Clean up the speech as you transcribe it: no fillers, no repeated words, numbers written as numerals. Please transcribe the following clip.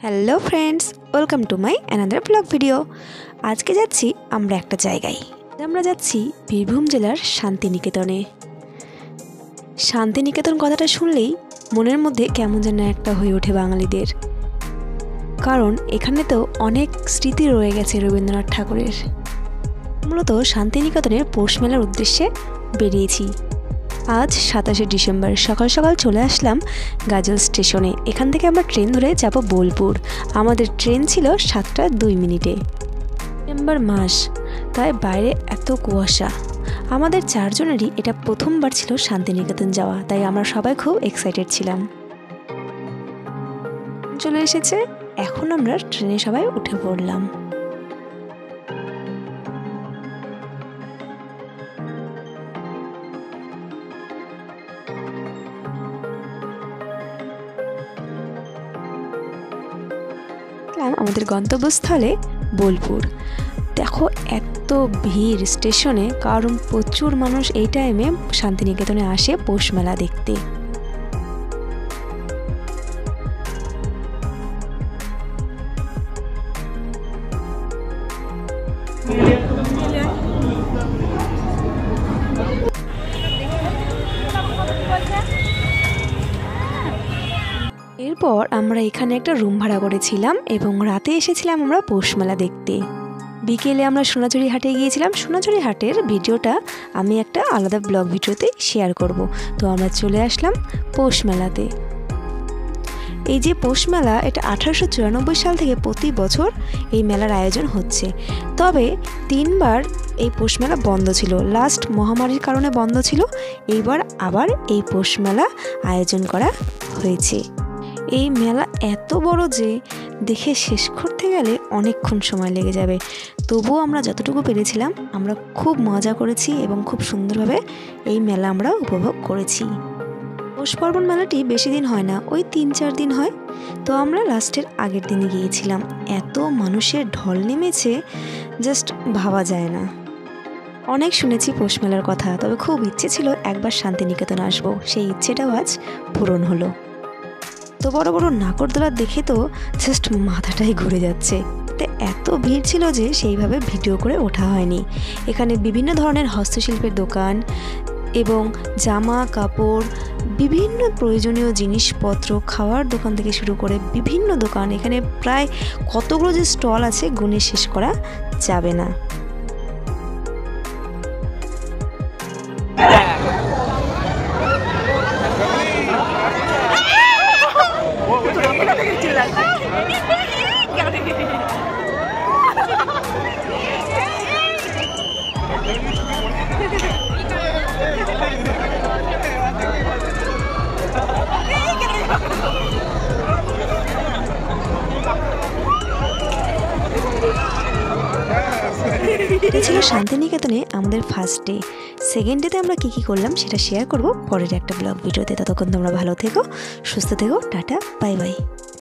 Hello friends, welcome to my another blog video. আজকে যাচ্ছি আমরা একটা জায়গায়। আমরা যাচ্ছি বীরভূম জেলার শান্তিনিকেতনে। শান্তিনিকেতন কথাটা শুনলেই মনের মধ্যে কেমন যেন একটা হয়ে ওঠে বাঙালিদের, কারণ এখানে তো অনেক স্মৃতি রয়ে গেছে রবীন্দ্রনাথ ঠাকুরের। মূলত শান্তিনিকেতনের পৌষ মেলার উদ্দেশ্যে বেরিয়েছি। আজ 27শে ডিসেম্বর সকাল সকাল চলে আসলাম গাজল স্টেশনে। এখান থেকে আমরা ট্রেন ধরে যাব বোলপুর। আমাদের ট্রেন ছিল 7টা 2 মিনিটে। ডিসেম্বর মাস, তাই বাইরে এত কুয়াশা। আমাদের 4 জনেরই এটা প্রথমবার ছিল শান্তিনিকেতন যাওয়া, তাই আমরা সবাই খুব এক্সাইটেড ছিলাম। চলে এসেছে, এখন আমরা ট্রেনে সবাই উঠে পড়লাম। আমাদের গন্তব্যস্থলে বোলপুর। দেখো এত ভিড় স্টেশনে, কারণ প্রচুর মানুষ এই টাইমে শান্তিনিকেতনে আসে পৌষ মেলা দেখতে। এরপর আমরা এখানে একটা রুম ভাড়া করেছিলাম এবং রাতে এসেছিলাম আমরা পৌষ মেলা দেখতে। বিকেলে আমরা সোনাঝুরি হাটে গিয়েছিলাম। সোনাঝুরি হাটের ভিডিওটা আমি একটা আলাদা ব্লগ ভিডিওতে শেয়ার করব। তো আমরা চলে আসলাম পৌষ মেলাতে। এই যে পৌষ মেলা, এটা 1894 সাল থেকে প্রতি বছর এই মেলার আয়োজন হচ্ছে। তবে 3বার এই পৌষ মেলা বন্ধ ছিল। লাস্ট মহামারীর কারণে বন্ধ ছিল, এইবার আবার এই পৌষ মেলা আয়োজন করা হয়েছে। এই মেলা এত বড় যে দেখে শেষ করতে গেলে অনেকক্ষণ সময় লেগে যাবে। তবুও আমরা যতটুকু পেরেছিলাম আমরা খুব মজা করেছি এবং খুব সুন্দরভাবে এই মেলা আমরা উপভোগ করেছি। পৌষ পার্বণ মেলাটি বেশি দিন হয় না, ওই 3-4 দিন হয়। তো আমরা লাস্টের আগের দিনে গিয়েছিলাম। এত মানুষের ঢল নেমেছে, জাস্ট ভাবা যায় না। অনেক শুনেছি পৌষ মেলার কথা, তবে খুব ইচ্ছে ছিল একবার শান্তিনিকেতন আসবো। সেই ইচ্ছেটাও আজ পূরণ হলো। তো বড় বড় নাগরদোলা দেখে তো জাস্ট মাথাটাই ঘুরে যাচ্ছে। এত ভিড় ছিল যে সেইভাবে ভিডিও করে ওঠা হয়নি। এখানে বিভিন্ন ধরনের হস্তশিল্পের দোকান এবং জামা কাপড়, বিভিন্ন প্রয়োজনীয় জিনিসপত্র, খাওয়ার দোকান থেকে শুরু করে বিভিন্ন দোকান, এখানে প্রায় কতগুলো যে স্টল আছে গুণে শেষ করা যাবে না। এটা ছিল শান্তিনিকেতনে আমাদের ফার্স্ট ডে। সেকেন্ড ডেতে আমরা কী করলাম সেটা শেয়ার করব পরের একটা ব্লগ ভিডিওতে। ততক্ষণ তোমরা ভালো থেকো, সুস্থ থেকো, টাটা, বাই বাই।